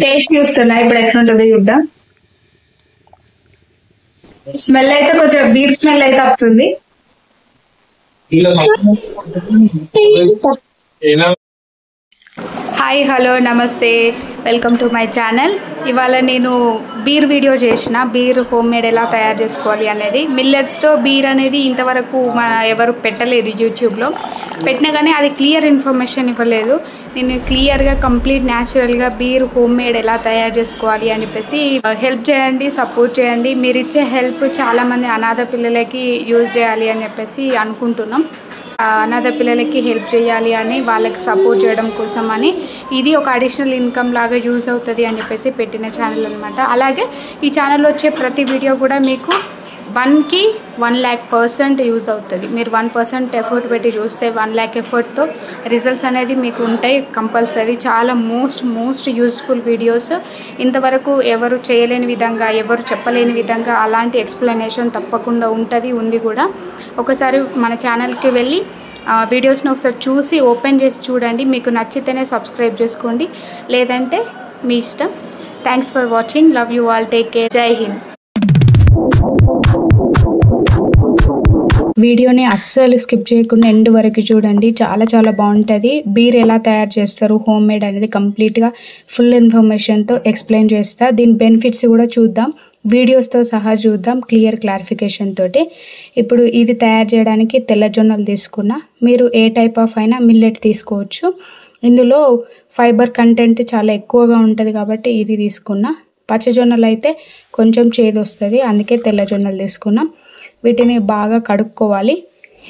Taste చూస్తున్నా ఇప్పుడు ఎట్లుంటుందో చూద్దాం. స్మెల్ అయితే కొంచెం బీఫ్ స్మెల్ అయితే వస్తుంది. హాయ్ హలో నమస్తే, వెల్కమ్ టు మై ఛానల్. ఇవాళ నేను బీర్ వీడియో చేసిన, బీర్ హోమ్ మేడ్ ఎలా తయారు చేసుకోవాలి అనేది. మిల్లెట్స్తో బీర్ అనేది ఇంతవరకు ఎవరు పెట్టలేదు యూట్యూబ్లో. పెట్టినా కానీ అది క్లియర్ ఇన్ఫర్మేషన్ ఇవ్వలేదు. నేను క్లియర్గా కంప్లీట్ న్యాచురల్గా బీర్ హోమ్ మేడ్ ఎలా తయారు చేసుకోవాలి అని చెప్పేసి హెల్ప్ చేయండి, సపోర్ట్ చేయండి. మీరు ఇచ్చే హెల్ప్ చాలామంది అనాథ పిల్లలకి యూజ్ చేయాలి అని చెప్పేసి అనుకుంటున్నాం. అనాథ పిల్లలకి హెల్ప్ చేయాలి అని, వాళ్ళకి సపోర్ట్ చేయడం కోసం అని, ఇది ఒక అడిషనల్ ఇన్కమ్ లాగా యూజ్ అవుతుంది అని చెప్పేసి పెట్టిన ఛానల్ అనమాట. అలాగే ఈ ఛానల్లో వచ్చే ప్రతి వీడియో కూడా మీకు 1కి 1,00,000% యూజ్ అవుతుంది. మీరు 1% ఎఫర్ట్ పెట్టి చూస్తే 1,00,000 ఎఫర్ట్తో రిజల్ట్స్ అనేది మీకు ఉంటాయి కంపల్సరీ. చాలా మోస్ట్ యూస్ఫుల్ వీడియోస్. ఇంతవరకు ఎవరు చేయలేని విధంగా, ఎవరు చెప్పలేని విధంగా అలాంటి ఎక్స్ప్లెనేషన్ తప్పకుండా ఉంది కూడా. ఒకసారి మన ఛానల్కి వెళ్ళి వీడియోస్ని ఒకసారి చూసి ఓపెన్ చేసి చూడండి. మీకు నచ్చితేనే సబ్స్క్రైబ్ చేసుకోండి, లేదంటే మీ ఇష్టం. Thanks for watching. Love you all. Take care. జై హింద్. వీడియోని అస్సలు స్కిప్ చేయకుండా ఎండ్ వరకు చూడండి. చాలా బాగుంటుంది. బీర్ ఎలా తయారు చేస్తారు హోమ్ మేడ్ అనేది కంప్లీట్గా ఫుల్ ఇన్ఫర్మేషన్తో ఎక్స్ప్లెయిన్ చేస్తా. దీని బెనిఫిట్స్ కూడా చూద్దాం, వీడియోస్తో సహా చూద్దాం క్లియర్ క్లారిఫికేషన్ తోటి. ఇప్పుడు ఇది తయారు చేయడానికి తెల్ల జొన్నలు తీసుకున్నా. మీరు ఏ టైప్ ఆఫ్ అయినా మిల్లెట్ తీసుకోవచ్చు. ఇందులో ఫైబర్ కంటెంట్ చాలా ఎక్కువగా ఉంటుంది కాబట్టి ఇది తీసుకున్నా. పచ్చజొన్నలు అయితే కొంచెం చేదు వస్తుంది, అందుకే తెల్ల జొన్నలు తీసుకున్నాం. వీటిని బాగా కడుక్కోవాలి.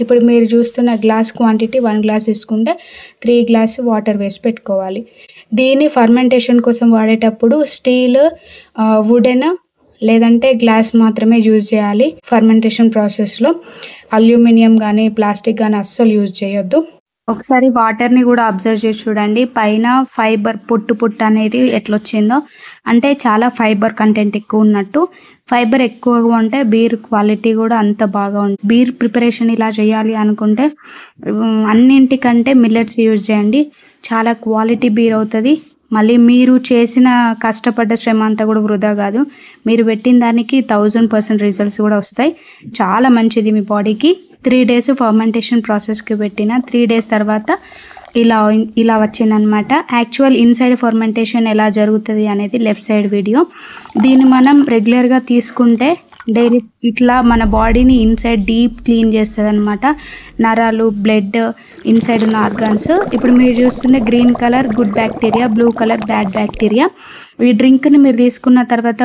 ఇప్పుడు మీరు చూస్తున్న గ్లాస్ క్వాంటిటీ 1 గ్లాస్ తీసుకుంటే 3 గ్లాస్ వాటర్ వేసి పెట్టుకోవాలి. దీన్ని ఫర్మెంటేషన్ కోసం వాడేటప్పుడు స్టీల్, వుడెన్ లేదంటే గ్లాస్ మాత్రమే యూజ్ చేయాలి. ఫర్మెంటేషన్ ప్రాసెస్లో అల్యూమినియం కానీ ప్లాస్టిక్ కానీ అస్సలు యూజ్ చేయొద్దు. ఒకసారి వాటర్ని కూడా అబ్జర్వ్ చేసి చూడండి. పైన ఫైబర్ పొట్టు అనేది ఎట్లొచ్చిందో, అంటే చాలా ఫైబర్ కంటెంట్ ఎక్కువ ఉన్నట్టు. ఫైబర్ ఎక్కువగా ఉంటే బీర్ క్వాలిటీ కూడా అంత బాగా ఉంటుంది. బీర్ ప్రిపరేషన్ ఇలా చేయాలి అనుకుంటే అన్నింటికంటే మిల్లెట్స్ యూజ్ చేయండి. చాలా క్వాలిటీ బీర్ అవుతుంది. మళ్ళీ మీరు చేసిన కష్టపడ్డ శ్రమ అంతా కూడా వృధా కాదు. మీరు పెట్టిన దానికి 1000% రిజల్ట్స్ కూడా వస్తాయి. చాలా మంచిది మీ బాడీకి. 3 డేస్ ఫర్మెంటేషన్ ప్రాసెస్కి పెట్టిన 3 డేస్ తర్వాత ఇలా వచ్చిందనమాట. యాక్చువల్ ఇన్సైడ్ ఫర్మెంటేషన్ ఎలా జరుగుతుంది అనేది లెఫ్ట్ సైడ్ వీడియో. దీన్ని మనం రెగ్యులర్గా తీసుకుంటే డైలీ ఇట్లా మన బాడీని ఇన్సైడ్ డీప్ క్లీన్ చేస్తుంది అనమాట. నరాలు, బ్లడ్, ఇన్సైడ్ ఉన్న ఆర్గాన్స్. ఇప్పుడు మీరు చూస్తుంటే green colour good bacteria, blue colour bad bacteria. ఈ డ్రింక్ని మీరు తీసుకున్న తర్వాత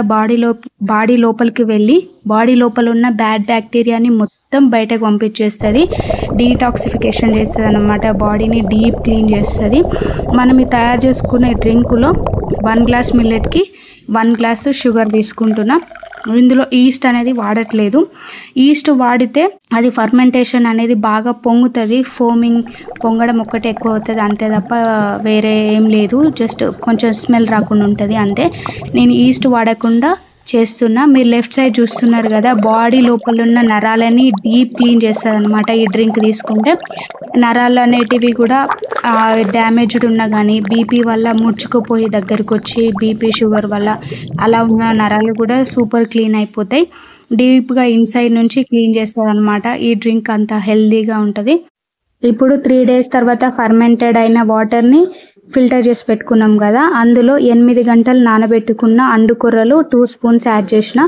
బాడీ లోపలికి వెళ్ళి బాడీ లోపల ఉన్న బ్యాడ్ బ్యాక్టీరియాని మొత్తం బయటకు పంపించేస్తుంది. డీటాక్సిఫికేషన్ చేస్తుంది అన్నమాట. బాడీని డీప్ క్లీన్ చేస్తుంది. మనం ఈ తయారు చేసుకునే డ్రింకులో 1 గ్లాస్ మిల్లెట్కి 1 గ్లాసు షుగర్ తీసుకుంటున్నాం. ఇందులో ఈస్ట్ అనేది వాడట్లేదు. ఈస్ట్ వాడితే అది ఫర్మెంటేషన్ అనేది బాగా పొంగుతుంది. పొంగడం ఒక్కటే ఎక్కువ అవుతుంది అంతే తప్ప వేరే ఏం లేదు. జస్ట్ కొంచెం స్మెల్ రాకుండా ఉంటుంది అంతే. నేను ఈస్ట్ వాడకుండా చేస్తున్నా. మీరు లెఫ్ట్ సైడ్ చూస్తున్నారు కదా, బాడీ లోపల ఉన్న నరాలని డీప్ క్లీన్ చేస్తుంది అనమాట. ఈ డ్రింక్ తీసుకుంటే నరాలు అనేటివి కూడా డ్యామేజ్డ్ ఉన్నా కానీ, బీపీ వల్ల ముడుచుకుపోయి దగ్గరకు వచ్చి బీపీ షుగర్ వల్ల అలా ఉన్న నరాలు కూడా సూపర్ క్లీన్ అయిపోతాయి. డీప్గా ఇన్సైడ్ నుంచి క్లీన్ చేస్తుంది అనమాట. ఈ డ్రింక్ అంత హెల్దీగా ఉంటుంది. ఇప్పుడు 3 డేస్ తర్వాత ఫర్మెంటెడ్ అయిన వాటర్ని ఫిల్టర్ చేసి పెట్టుకున్నాం కదా, అందులో 8 గంటలు నానబెట్టుకున్న అండుకొర్రలు 2 స్పూన్స్ యాడ్ చేసిన,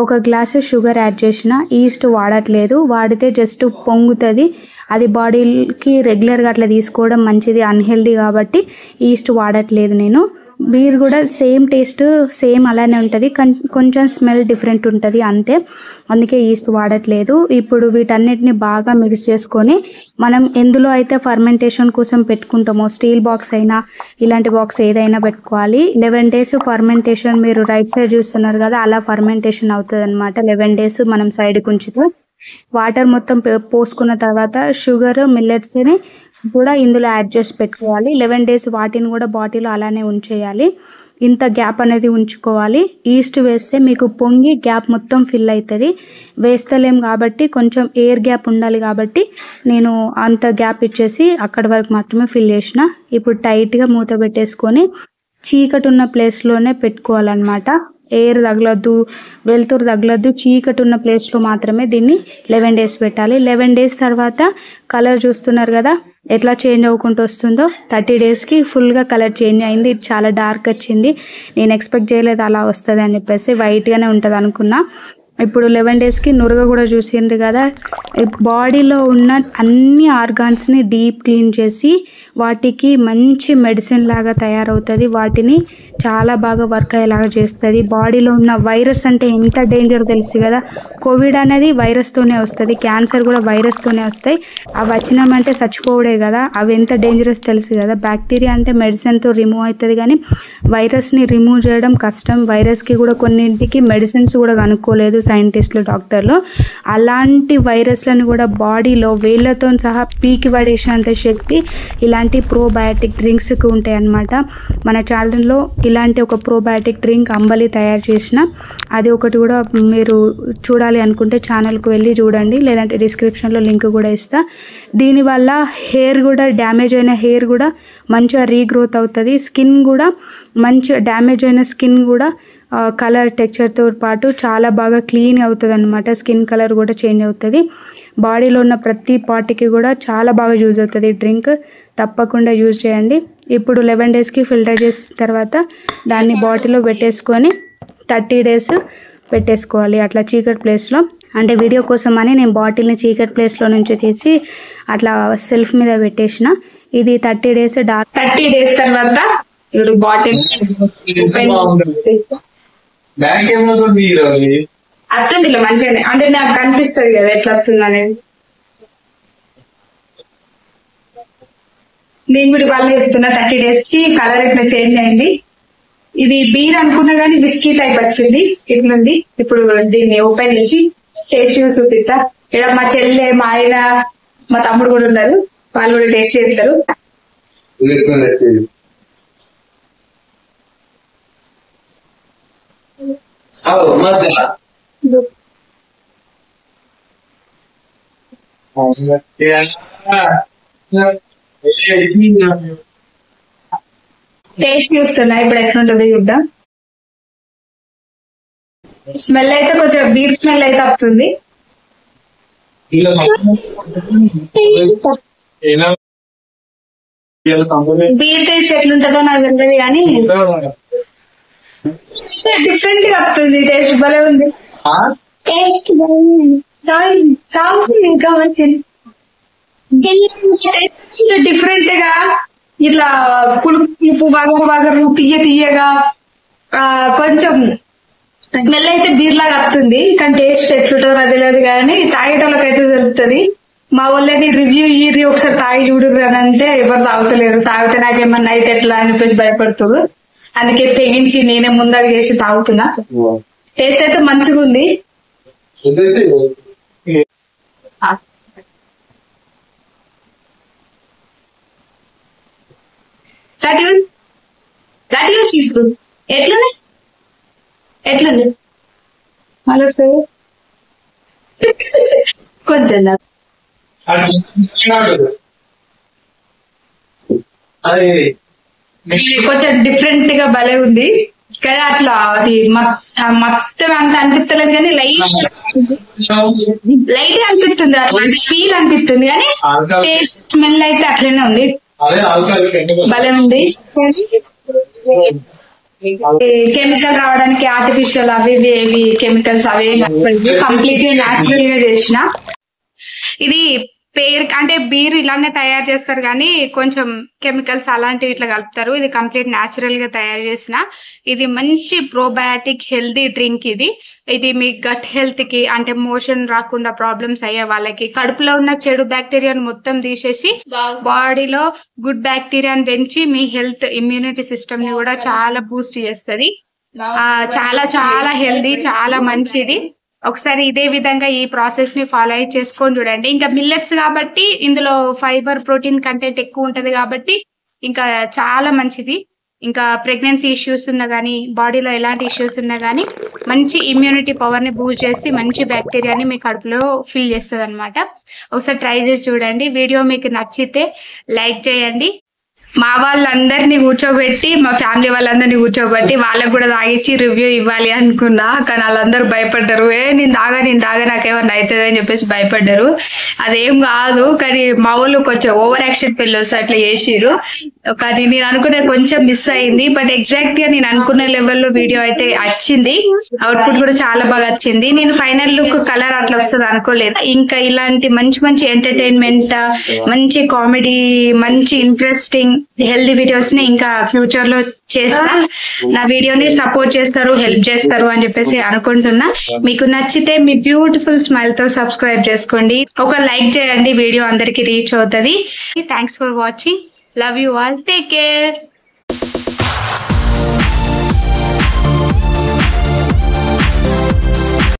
1 గ్లాసు షుగర్ యాడ్ చేసిన. ఈస్ట్ వాడట్లేదు. వాడితే జస్ట్ పొంగుతుంది. అది బాడీకి రెగ్యులర్గా అట్లా తీసుకోవడం మంచిది, అన్హెల్దీ కాబట్టి ఈస్ట్ వాడట్లేదు నేను. బీర్ కూడా సేమ్ టేస్ట్ సేమ్ అలానే ఉంటుంది, కొంచెం స్మెల్ డిఫరెంట్ ఉంటుంది అంతే. అందుకే ఈస్ట్ వాడట్లేదు. ఇప్పుడు వీటన్నిటిని బాగా మిక్స్ చేసుకొని మనం ఎందులో అయితే ఫర్మెంటేషన్ కోసం పెట్టుకుంటామో, స్టీల్ బాక్స్ అయినా ఇలాంటి బాక్స్ ఏదైనా పెట్టుకోవాలి. 11 డేస్ ఫర్మెంటేషన్, మీరు రైట్ సైడ్ చూస్తున్నారు కదా, అలా ఫర్మెంటేషన్ అవుతుంది అనమాట. 11 డేస్ మనం సైడ్కి ఉంచుతాం. వాటర్ మొత్తం పోసుకున్న తర్వాత షుగర్, మిల్లెట్స్ని కూడా ఇందులో యాడ్ చేసి పెట్టుకోవాలి. 11 డేస్ వాటిని కూడా బాటిల్ అలానే ఉంచేయాలి. ఇంత గ్యాప్ అనేది ఉంచుకోవాలి. ఈస్ట్ వేస్తే మీకు పొంగి గ్యాప్ మొత్తం ఫిల్ అవుతుంది. వేస్తలేం కాబట్టి కొంచెం ఎయిర్ గ్యాప్ ఉండాలి కాబట్టి నేను అంత గ్యాప్ ఇచ్చేసి అక్కడి వరకు మాత్రమే ఫిల్ చేసిన. ఇప్పుడు టైట్గా మూత పెట్టేసుకొని చీకటి ఉన్న ప్లేస్లోనే పెట్టుకోవాలన్నమాట. ఎయిర్ తగలొద్దు, వెలుతురు తగలొద్దు, చీకటి ఉన్న ప్లేస్లో మాత్రమే దీన్ని 11 డేస్ పెట్టాలి. 11 డేస్ తర్వాత కలర్ చూస్తున్నారు కదా ఎట్లా చేంజ్ అవ్వకుంటూ వస్తుందో. 30 డేస్కి ఫుల్గా కలర్ చేంజ్ అయింది. ఇది చాలా డార్క్ వచ్చింది. నేను ఎక్స్పెక్ట్ చేయలేదు అలా వస్తుంది అని చెప్పేసి, వైట్గానే ఉంటుంది అనుకున్నా. ఇప్పుడు 11 డేస్కి నురగ కూడా చూసిండ్రు కదా. బాడీలో ఉన్న అన్ని ఆర్గాన్స్ని డీప్ క్లీన్ చేసి వాటికి మంచి మెడిసిన్ లాగా తయారవుతుంది. వాటిని చాలా బాగా వర్క్ అయ్యేలాగా చేస్తుంది. బాడీలో ఉన్న వైరస్ అంటే ఎంత డేంజర్ తెలుసు కదా. కోవిడ్ అనేది వైరస్తోనే వస్తుంది, క్యాన్సర్ కూడా వైరస్తోనే వస్తాయి. అవి వచ్చినామంటే చచ్చిపోవడే కదా. అవి ఎంత డేంజరస్ తెలుసు కదా. బ్యాక్టీరియా అంటే మెడిసిన్తో రిమూవ్ అవుతుంది, కానీ వైరస్ని రిమూవ్ చేయడం కష్టం. వైరస్కి కూడా కొన్నింటికి మెడిసిన్స్ కూడా కనుక్కోలేదు సైంటిస్టులు, డాక్టర్లు. అలాంటి వైరస్లను కూడా బాడీలో వేళ్ళతో సహా పీకి పడేసినంత శక్తి ఇలాంటి ప్రోబయాటిక్ డ్రింక్స్కి ఉంటాయి అన్నమాట. మన ఛానల్లో ఇలాంటి ఒక ప్రోబయాటిక్ డ్రింక్ అంబలి తయారు చేసిన, అది ఒకటి కూడా మీరు చూడాలి అనుకుంటే ఛానల్కి వెళ్ళి చూడండి, లేదంటే డిస్క్రిప్షన్లో లింక్ కూడా ఇస్తా. దీనివల్ల హెయిర్ కూడా డ్యామేజ్ అయిన హెయిర్ కూడా మంచిగా రీగ్రోత్ అవుతుంది. స్కిన్ కూడా మంచిగా డ్యామేజ్ అయిన స్కిన్ కూడా కలర్ టెక్స్చర్తో పాటు చాలా బాగా క్లీన్ అవుతుంది అన్నమాట. స్కిన్ కలర్ కూడా చేంజ్ అవుతుంది. బాడీలో ఉన్న ప్రతి పార్ట్కి కూడా చాలా బాగా యూజ్ అవుతుంది ఈ డ్రింక్. తప్పకుండా యూజ్ చేయండి. ఇప్పుడు 11 డేస్కి ఫిల్టర్ చేసిన తర్వాత దాన్ని బాటిల్లో పెట్టేసుకొని 30 డేస్ పెట్టేసుకోవాలి అట్లా చీకటి ప్లేస్లో. అంటే వీడియో కోసం అని నేను బాటిల్ని చీకటి ప్లేస్లో నుంచి తీసి అట్లా సెల్ఫ్ మీద పెట్టేసిన. ఇది 30 డేస్ డార్క్. 30 డేస్ తర్వాత బాటిల్ అత్తుంది ఇలా మంచిగానే, అంటే నాకు కనిపిస్తుంది కదా ఎట్లా వస్తుంది అనేది. నేను కూడా వాళ్ళే చెప్తున్నా 30 డేస్కి కలర్ ఇట్లా చేంజ్ అయింది. ఇది బీర్ అనుకున్నా కానీ విస్కీ టైప్ వచ్చింది స్కిన్ నుండి. ఇప్పుడు దీన్ని ఓపెన్ చేసి టేస్ట్ చూపిస్తా. ఇక్కడ మా చెల్లె, మా ఆయన, మా తమ్ముడు కూడా ఉన్నారు, వాళ్ళు కూడా టేస్ట్ చేస్తారు. టేస్ట్ చూస్తున్నా ఇప్పుడు ఎట్లుంటుందో చూద్దాం. స్మెల్ అయితే కొంచెం బీర్ స్మెల్ అయితే వస్తుంది. బీర్ టేస్ట్ ఎట్లుంటుందో నాకు తెలియదు కానీ డిఫరెంట్ గా వస్తుంది. టేస్ట్ భలే ఉంది. టేస్ట్ ఇంకా మంచిది. డిఫరెంట్ గా ఇట్లా పులుపు వగరు తీయగా కొంచెం స్మెల్ అయితే బీర్ లాగా వస్తుంది, కానీ టేస్ట్ ఎట్లుంటుందో నాకు తెలియదు. కానీ తాగేటోళ్ళకి అయితే తెలుస్తుంది. మా వాళ్ళని రివ్యూ ఒకసారి తాగి చూడరు అని అంటే ఎవరు తాగుతలేరు. తాగితే నాకేమన్నా అయితే ఎట్లా అనిపించి భయపడుతుంది. అందుకే తెగించి నేనే ముందడుగు చేసి తాగుతున్నా. టేస్ట్ అయితే మంచిగా ఉంది. ఎట్లుంది ఎట్లుంది మళ్ళీ ఒకసారి కొంచెం కొంచెం డిఫరెంట్ గా భలే ఉంది. కానీ అట్లా అది మొత్తం అంత అనిపిస్తలేదు, కానీ లైట్ అనిపిస్తుంది, అట్లాంటి ఫీల్ అనిపిస్తుంది. కానీ టేస్ట్ స్మెల్ అయితే అట్లనే ఉంది, భలే ఉంది. కెమికల్ రావడానికి ఆర్టిఫిషియల్ అవి ఏవి కెమికల్స్ అవి కంప్లీట్ గా న్యాచురల్ గా చేసిన. ఇది పేరు అంటే బీర్ ఇలానే తయారు చేస్తారు, కానీ కొంచెం కెమికల్స్ అలాంటివి ఇట్లా కలుపుతారు. ఇది కంప్లీట్ న్యాచురల్ గా తయారు చేసిన ఇది మంచి ప్రోబయాటిక్ హెల్దీ డ్రింక్. ఇది మీ గట్ హెల్త్ కి, అంటే మోషన్ రాకుండా ప్రాబ్లమ్స్ అయ్యే వాళ్ళకి, కడుపులో ఉన్న చెడు బ్యాక్టీరియాను మొత్తం తీసేసి బాడీలో గుడ్ బ్యాక్టీరియాని పెంచి మీ హెల్త్ ఇమ్యూనిటీ సిస్టమ్ ని కూడా చాలా బూస్ట్ చేస్తుంది. చాలా చాలా హెల్దీ, చాలా మంచిది. ఒకసారి ఇదే విధంగా ఈ ప్రాసెస్ ని ఫాలో అయి చేసుకొని చూడండి. ఇంకా మిల్లెట్స్ కాబట్టి ఇందులో ఫైబర్, ప్రోటీన్ కంటెంట్ ఎక్కువ ఉంటది కాబట్టి ఇంకా చాలా మంచిది. ఇంకా ప్రెగ్నెన్సీ ఇష్యూస్ ఉన్నా కానీ, బాడీలో ఎలాంటి ఇష్యూస్ ఉన్నా కానీ మంచి ఇమ్యూనిటీ పవర్ ని బూస్ట్ చేసి మంచి బ్యాక్టీరియాని మీ కడుపులో ఫిల్ చేస్తుంది అనమాట. ఒకసారి ట్రై చేసి చూడండి. వీడియో మీకు నచ్చితే లైక్ చేయండి, మా వాళ్ళందరినీ కూర్చోబెట్టి మా ఫ్యామిలీ వాళ్ళందరినీ కూర్చోబెట్టి వాళ్ళకు కూడా తాగించి రివ్యూ ఇవ్వాలి అనుకున్నా. కానీ వాళ్ళందరూ భయపడ్డారు. నేను తాగా నాకేమన్నా అవుతుంది అని చెప్పేసి భయపడ్డారు. అదేం కాదు, కానీ మా వాళ్ళు కొంచెం ఓవర్ యాక్షన్ పిల్లర్స్ అట్లా చేసిరు. కానీ నేను అనుకునే కొంచెం మిస్ అయింది. బట్ ఎగ్జాక్ట్ గా నేను అనుకునే లెవెల్లో వీడియో అయితే వచ్చింది. అవుట్పుట్ కూడా చాలా బాగా వచ్చింది. నేను ఫైనల్ లుక్ కలర్ అట్లా వస్తుంది అనుకోలేదు. ఇంకా ఇలాంటి మంచి మంచి ఎంటర్టైన్మెంట్, మంచి కామెడీ, మంచి ఇంట్రెస్టింగ్ హెల్దీ వీడియోస్ ని ఇంకా ఫ్యూచర్ లో చేస్తా. నా వీడియోని సపోర్ట్ చేస్తారు, హెల్ప్ చేస్తారు అని చెప్పేసి అనుకుంటున్నా. మీకు నచ్చితే మీ బ్యూటిఫుల్ స్మైల్ తో సబ్స్క్రైబ్ చేసుకోండి. ఒక లైక్ చేయండి, వీడియో అందరికి రీచ్ అవుతుంది. Thanks for watching. Love you all. Take care.